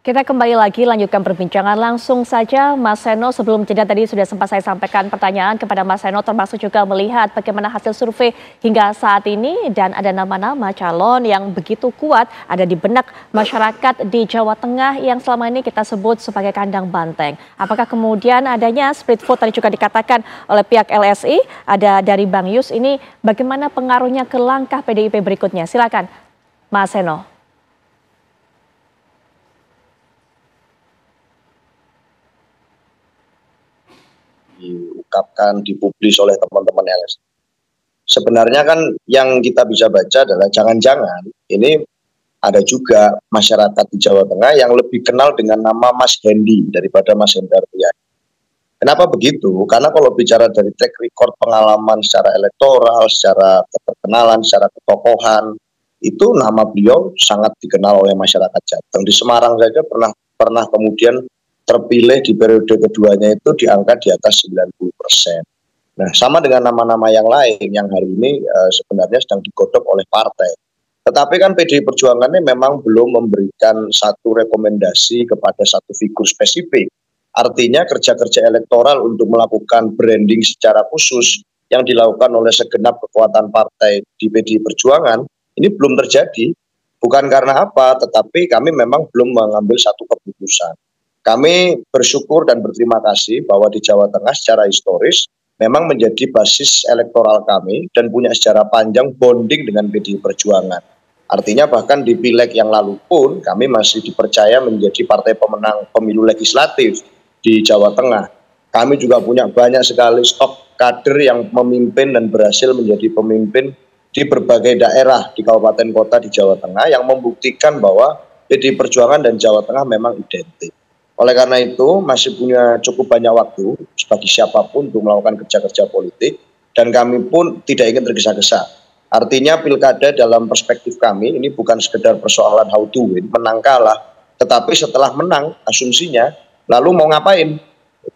Kita kembali lagi lanjutkan perbincangan langsung saja Mas Seno. Sebelum jeda tadi sudah sempat saya sampaikan pertanyaan kepada Mas Seno, termasuk juga melihat bagaimana hasil survei hingga saat ini dan ada nama-nama calon yang begitu kuat ada di benak masyarakat di Jawa Tengah yang selama ini kita sebut sebagai kandang banteng. Apakah kemudian adanya split vote tadi juga dikatakan oleh pihak LSI, ada dari Bang Yus, ini bagaimana pengaruhnya ke langkah PDIP berikutnya? Silakan Mas Seno. Diungkapkan, dipublis oleh teman-teman LSI. Sebenarnya kan yang kita bisa baca adalah jangan-jangan ini ada juga masyarakat di Jawa Tengah yang lebih kenal dengan nama Mas Hendi daripada Mas Hendar Priyadi. Kenapa begitu? Karena kalau bicara dari track record pengalaman secara elektoral, secara keterkenalan, secara ketokohan, itu nama beliau sangat dikenal oleh masyarakat Jateng. Di Semarang saja pernah kemudian terpilih di periode keduanya itu di angka di atas 90%. Nah, sama dengan nama-nama yang lain yang hari ini sebenarnya sedang digodok oleh partai. Tetapi kan PDI Perjuangan ini memang belum memberikan satu rekomendasi kepada satu figur spesifik. Artinya kerja-kerja elektoral untuk melakukan branding secara khusus yang dilakukan oleh segenap kekuatan partai di PDI Perjuangan ini belum terjadi. Bukan karena apa, tetapi kami memang belum mengambil satu keputusan. Kami bersyukur dan berterima kasih bahwa di Jawa Tengah secara historis memang menjadi basis elektoral kami dan punya sejarah panjang bonding dengan PDI Perjuangan. Artinya bahkan di pileg yang lalu pun kami masih dipercaya menjadi partai pemenang pemilu legislatif di Jawa Tengah. Kami juga punya banyak sekali stok kader yang memimpin dan berhasil menjadi pemimpin di berbagai daerah di kabupaten kota di Jawa Tengah yang membuktikan bahwa PDI Perjuangan dan Jawa Tengah memang identik. Oleh karena itu masih punya cukup banyak waktu bagi siapapun untuk melakukan kerja-kerja politik dan kami pun tidak ingin tergesa-gesa. Artinya pilkada dalam perspektif kami ini bukan sekedar persoalan how to win, menang kalah, tetapi setelah menang asumsinya lalu mau ngapain?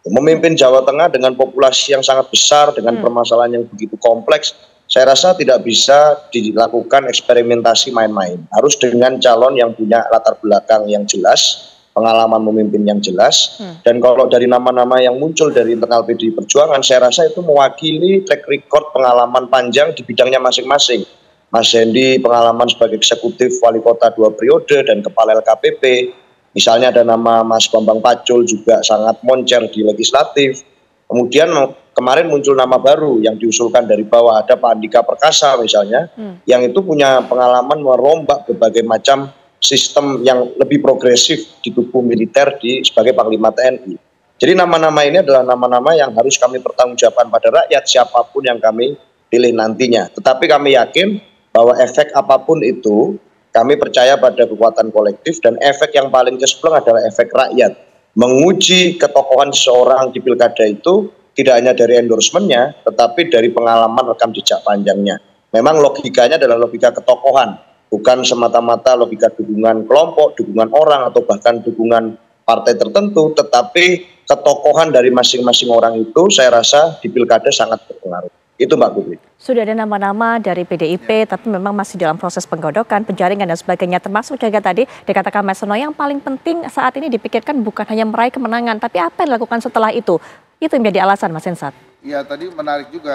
Memimpin Jawa Tengah dengan populasi yang sangat besar, dengan permasalahan yang begitu kompleks, saya rasa tidak bisa dilakukan eksperimentasi main-main. Harus dengan calon yang punya latar belakang yang jelas, pengalaman memimpin yang jelas, dan kalau dari nama-nama yang muncul dari internal PDI Perjuangan, saya rasa itu mewakili track record pengalaman panjang di bidangnya masing-masing. Mas Hendi pengalaman sebagai eksekutif wali kota 2 periode dan kepala LKPP, misalnya ada nama Mas Bambang Pacul juga sangat moncer di legislatif. Kemudian kemarin muncul nama baru yang diusulkan dari bawah, ada Pak Andika Perkasa misalnya, yang itu punya pengalaman merombak berbagai macam sistem yang lebih progresif di tubuh militer sebagai Panglima TNI. Jadi nama-nama ini adalah nama-nama yang harus kami pertanggungjawabkan pada rakyat siapapun yang kami pilih nantinya. Tetapi kami yakin bahwa efek apapun itu, kami percaya pada kekuatan kolektif dan efek yang paling cespleng adalah efek rakyat. Menguji ketokohan seseorang di pilkada itu tidak hanya dari endorsementnya, tetapi dari pengalaman rekam jejak panjangnya. Memang logikanya adalah logika ketokohan. Bukan semata-mata logika dukungan kelompok, dukungan orang, atau bahkan dukungan partai tertentu, tetapi ketokohan dari masing-masing orang itu saya rasa di pilkada sangat berpengaruh. Itu Mbak Putri. Sudah ada nama-nama dari PDIP, tapi memang masih dalam proses penggodokan, penjaringan dan sebagainya. Termasuk juga tadi dikatakan Mas Seno, yang paling penting saat ini dipikirkan bukan hanya meraih kemenangan, tapi apa yang dilakukan setelah itu. Itu yang menjadi alasan Mas Hensat. Iya, tadi menarik juga.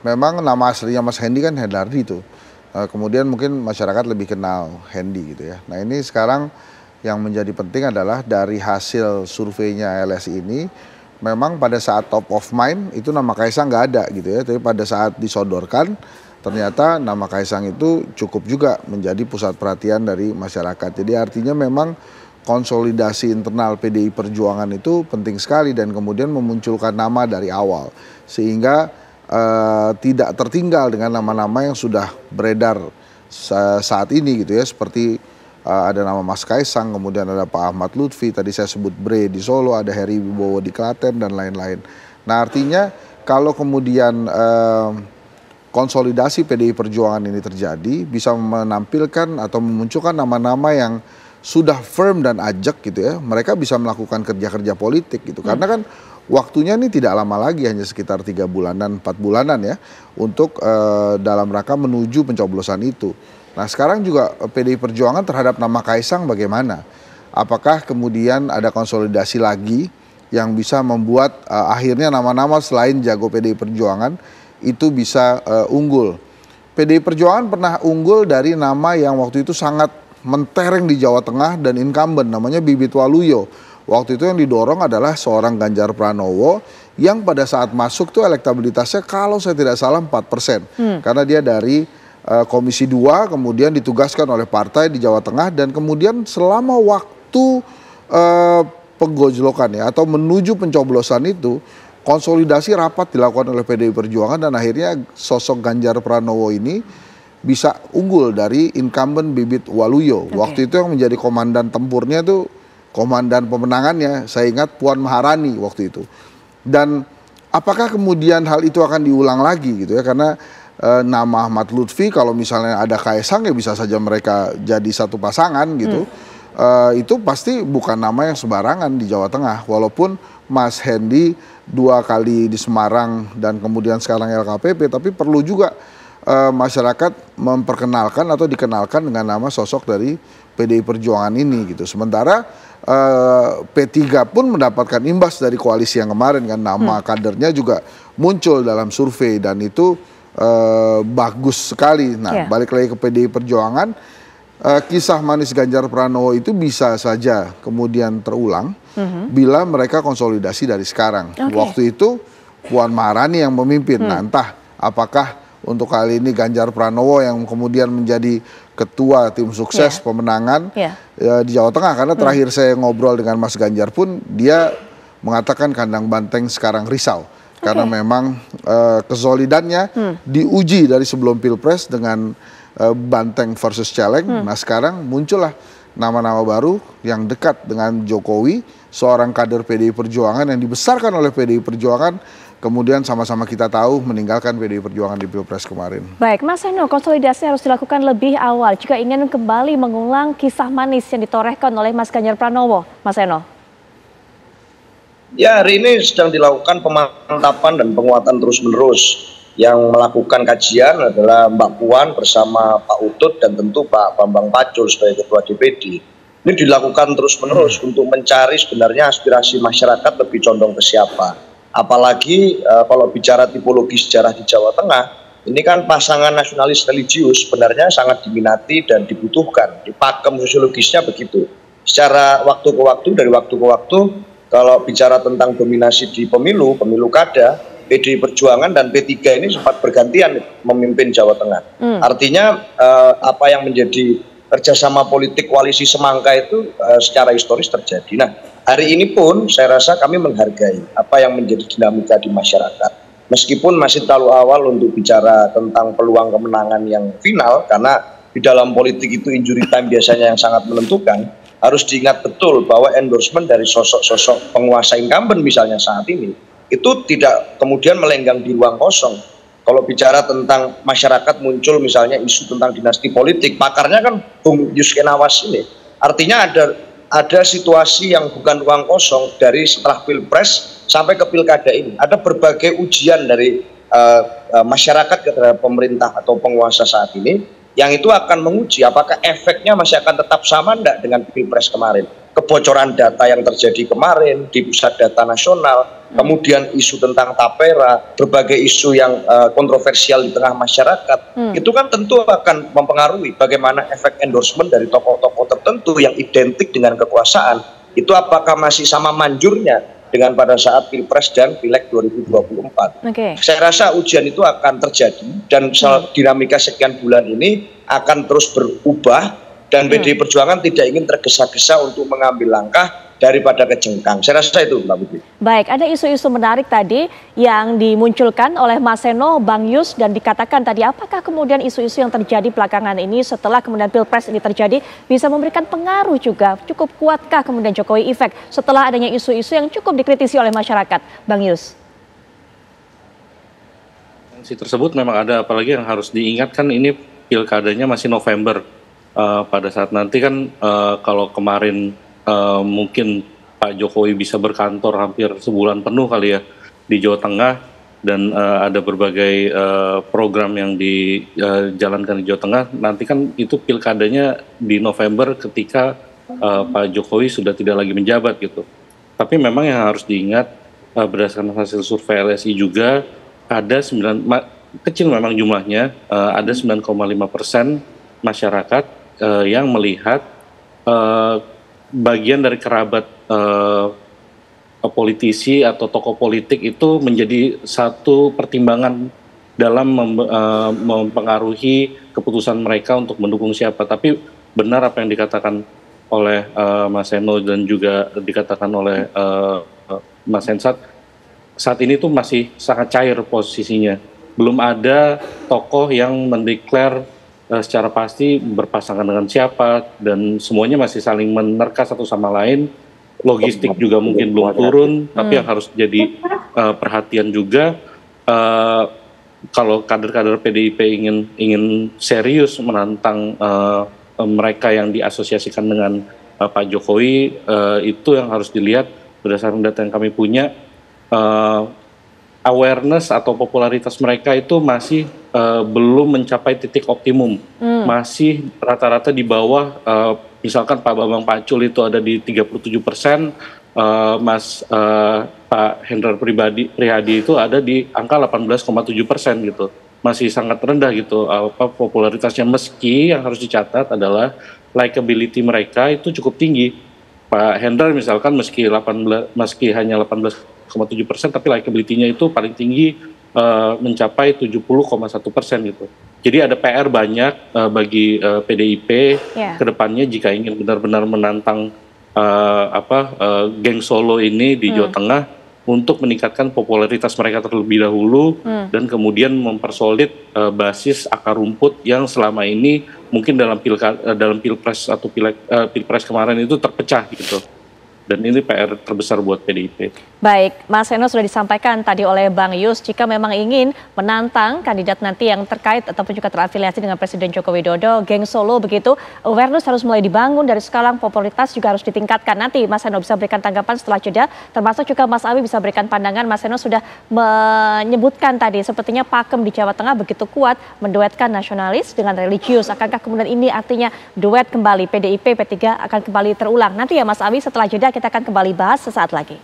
Memang nama aslinya Mas Hendi kan Hendardi itu. Kemudian mungkin masyarakat lebih kenal Hendi gitu ya. Nah ini sekarang yang menjadi penting adalah dari hasil surveinya LSI ini, memang pada saat top of mind itu nama Kaisang nggak ada gitu ya. Tapi pada saat disodorkan ternyata nama Kaisang itu cukup juga menjadi pusat perhatian dari masyarakat. Jadi artinya memang konsolidasi internal PDI Perjuangan itu penting sekali dan kemudian memunculkan nama dari awal. Sehingga tidak tertinggal dengan nama-nama yang sudah beredar saat ini gitu ya, seperti ada nama Mas Kaisang, kemudian ada Pak Ahmad Lutfi, tadi saya sebut Bre di Solo, ada Heri Wibowo di Klaten dan lain-lain. Nah artinya kalau kemudian konsolidasi PDI Perjuangan ini terjadi, bisa menampilkan atau memunculkan nama-nama yang sudah firm dan ajak gitu ya, mereka bisa melakukan kerja-kerja politik gitu. Karena kan waktunya ini tidak lama lagi, hanya sekitar 3 bulanan, 4 bulanan ya, untuk dalam rangka menuju pencoblosan itu. Nah sekarang juga PDI Perjuangan terhadap nama Kaisang bagaimana? apakah kemudian ada konsolidasi lagi yang bisa membuat akhirnya nama-nama selain jago PDI Perjuangan itu bisa unggul. PDI Perjuangan pernah unggul dari nama yang waktu itu sangat mentereng di Jawa Tengah dan incumbent, namanya Bibit Waluyo. Waktu itu yang didorong adalah seorang Ganjar Pranowo yang pada saat masuk tuh elektabilitasnya kalau saya tidak salah 4%. Karena dia dari Komisi 2 kemudian ditugaskan oleh partai di Jawa Tengah dan kemudian selama waktu penggojlokan ya atau menuju pencoblosan itu konsolidasi rapat dilakukan oleh PDI Perjuangan dan akhirnya sosok Ganjar Pranowo ini bisa unggul dari incumbent Bibit Waluyo. Waktu itu yang menjadi komandan tempurnya tuh komandan pemenangannya saya ingat Puan Maharani waktu itu. Dan apakah kemudian hal itu akan diulang lagi gitu ya, karena nama Ahmad Lutfi kalau misalnya ada Kaisang ya bisa saja mereka jadi satu pasangan gitu. Itu pasti bukan nama yang sembarangan di Jawa Tengah, walaupun Mas Hendy 2 kali di Semarang dan kemudian sekarang LKPP, tapi perlu juga masyarakat memperkenalkan atau dikenalkan dengan nama sosok dari PDI Perjuangan ini gitu. Sementara P3 pun mendapatkan imbas dari koalisi yang kemarin kan, nama kadernya juga muncul dalam survei dan itu bagus sekali. Nah, balik lagi ke PDI Perjuangan, kisah manis Ganjar Pranowo itu bisa saja kemudian terulang bila mereka konsolidasi dari sekarang. Waktu itu Puan Maharani yang memimpin. Nah, entah apakah untuk kali ini Ganjar Pranowo yang kemudian menjadi ketua tim sukses pemenangan di Jawa Tengah, karena terakhir saya ngobrol dengan Mas Ganjar pun dia mengatakan kandang banteng sekarang risau karena memang kesolidannya diuji dari sebelum Pilpres dengan banteng versus celeng. Nah, sekarang muncullah nama-nama baru yang dekat dengan Jokowi, seorang kader PDI Perjuangan yang dibesarkan oleh PDI Perjuangan, kemudian sama-sama kita tahu meninggalkan PDI Perjuangan di Pilpres kemarin. Baik, Mas Seno, konsolidasi harus dilakukan lebih awal jika ingin kembali mengulang kisah manis yang ditorehkan oleh Mas Ganjar Pranowo, Mas Seno. Ya, hari ini sedang dilakukan pemantapan dan penguatan terus-menerus. Yang melakukan kajian adalah Mbak Puan bersama Pak Utut dan tentu Pak Bambang Pacul sebagai Ketua DPD. Ini dilakukan terus-menerus untuk mencari sebenarnya aspirasi masyarakat lebih condong ke siapa. Apalagi kalau bicara tipologi sejarah di Jawa Tengah, ini kan pasangan nasionalis religius sebenarnya sangat diminati dan dibutuhkan. Di pakem sosiologisnya begitu. Secara waktu ke waktu, dari waktu ke waktu, kalau bicara tentang dominasi di pemilu kada, PDI Perjuangan dan P3 ini sempat bergantian memimpin Jawa Tengah. Artinya apa yang menjadi kerjasama politik koalisi semangka itu secara historis terjadi. Nah, hari ini pun saya rasa kami menghargai apa yang menjadi dinamika di masyarakat. Meskipun masih terlalu awal untuk bicara tentang peluang kemenangan yang final, karena di dalam politik itu injury time biasanya yang sangat menentukan, harus diingat betul bahwa endorsement dari sosok-sosok penguasa incumbent misalnya saat ini, itu tidak kemudian melenggang di ruang kosong. Kalau bicara tentang masyarakat muncul misalnya isu tentang dinasti politik, pakarnya kan Bung Yuske Nawas ini. Artinya ada situasi yang bukan ruang kosong dari setelah Pilpres sampai ke Pilkada ini. Ada berbagai ujian dari masyarakat terhadap pemerintah atau penguasa saat ini, yang itu akan menguji apakah efeknya masih akan tetap sama enggak dengan Pilpres kemarin. Kebocoran data yang terjadi kemarin di pusat data nasional, kemudian isu tentang tapera, berbagai isu yang kontroversial di tengah masyarakat, itu kan tentu akan mempengaruhi bagaimana efek endorsement dari tokoh-tokoh tertentu yang identik dengan kekuasaan, itu apakah masih sama manjurnya dengan pada saat Pilpres dan Pileg 2024. Saya rasa ujian itu akan terjadi dan dinamika sekian bulan ini akan terus berubah. Dan PDI Perjuangan tidak ingin tergesa-gesa untuk mengambil langkah daripada kejengkang. Saya rasa itu, Mbak Putri. Baik, ada isu-isu menarik tadi yang dimunculkan oleh Mas Seno, Bang Yus, dan dikatakan tadi apakah kemudian isu-isu yang terjadi belakangan ini setelah kemudian Pilpres ini terjadi bisa memberikan pengaruh juga, cukup kuatkah kemudian Jokowi efek setelah adanya isu-isu yang cukup dikritisi oleh masyarakat, Bang Yus? Isu tersebut memang ada, apalagi yang harus diingatkan ini pilkadanya masih November. Pada saat nanti kan kalau kemarin mungkin Pak Jokowi bisa berkantor hampir sebulan penuh kali ya di Jawa Tengah dan ada berbagai program yang dijalankan di Jawa Tengah, nanti kan itu pilkadanya di November ketika Pak Jokowi sudah tidak lagi menjabat gitu. Tapi memang yang harus diingat berdasarkan hasil survei LSI juga ada kecil memang jumlahnya, ada 9,5% masyarakat yang melihat bagian dari kerabat politisi atau tokoh politik itu menjadi satu pertimbangan dalam mempengaruhi keputusan mereka untuk mendukung siapa. Tapi benar apa yang dikatakan oleh Mas Seno dan juga dikatakan oleh Mas Hensat, saat ini tuh masih sangat cair posisinya. Belum ada tokoh yang mendeklar secara pasti berpasangan dengan siapa, dan semuanya masih saling menerka satu sama lain. Logistik juga mungkin belum turun, tapi yang harus jadi perhatian juga, kalau kader-kader PDIP ingin serius menantang mereka yang diasosiasikan dengan Pak Jokowi, itu yang harus dilihat berdasarkan data yang kami punya. Awareness atau popularitas mereka itu masih belum mencapai titik optimum, masih rata-rata di bawah. Misalkan Pak Bambang Pacul itu ada di 37%, Pak Hendrar Prihadi itu ada di angka 18,7% gitu, masih sangat rendah gitu popularitasnya. Meski yang harus dicatat adalah likability mereka itu cukup tinggi. Pak Hendrar misalkan meski hanya 18,7%, tapi likability-nya itu paling tinggi, mencapai 70,1% gitu. Jadi ada PR banyak bagi PDIP ke depannya jika ingin benar-benar menantang geng Solo ini di Jawa Tengah untuk meningkatkan popularitas mereka terlebih dahulu dan kemudian mempersolid basis akar rumput yang selama ini mungkin dalam pilpres atau pilpres kemarin itu terpecah gitu. Dan ini PR terbesar buat PDIP. Baik, Mas Seno sudah disampaikan tadi oleh Bang Yus, jika memang ingin menantang kandidat nanti yang terkait ataupun juga terafiliasi dengan Presiden Joko Widodo, geng Solo begitu, awareness harus mulai dibangun dari sekarang, popularitas juga harus ditingkatkan. Nanti Mas Seno bisa berikan tanggapan setelah jeda, termasuk juga Mas Awi bisa berikan pandangan. Mas Seno sudah menyebutkan tadi, sepertinya pakem di Jawa Tengah begitu kuat menduetkan nasionalis dengan religius. Akankah kemudian ini artinya duet kembali PDIP, P3 akan kembali terulang? Nanti ya Mas Awi, setelah jeda kita akan kembali bahas sesaat lagi.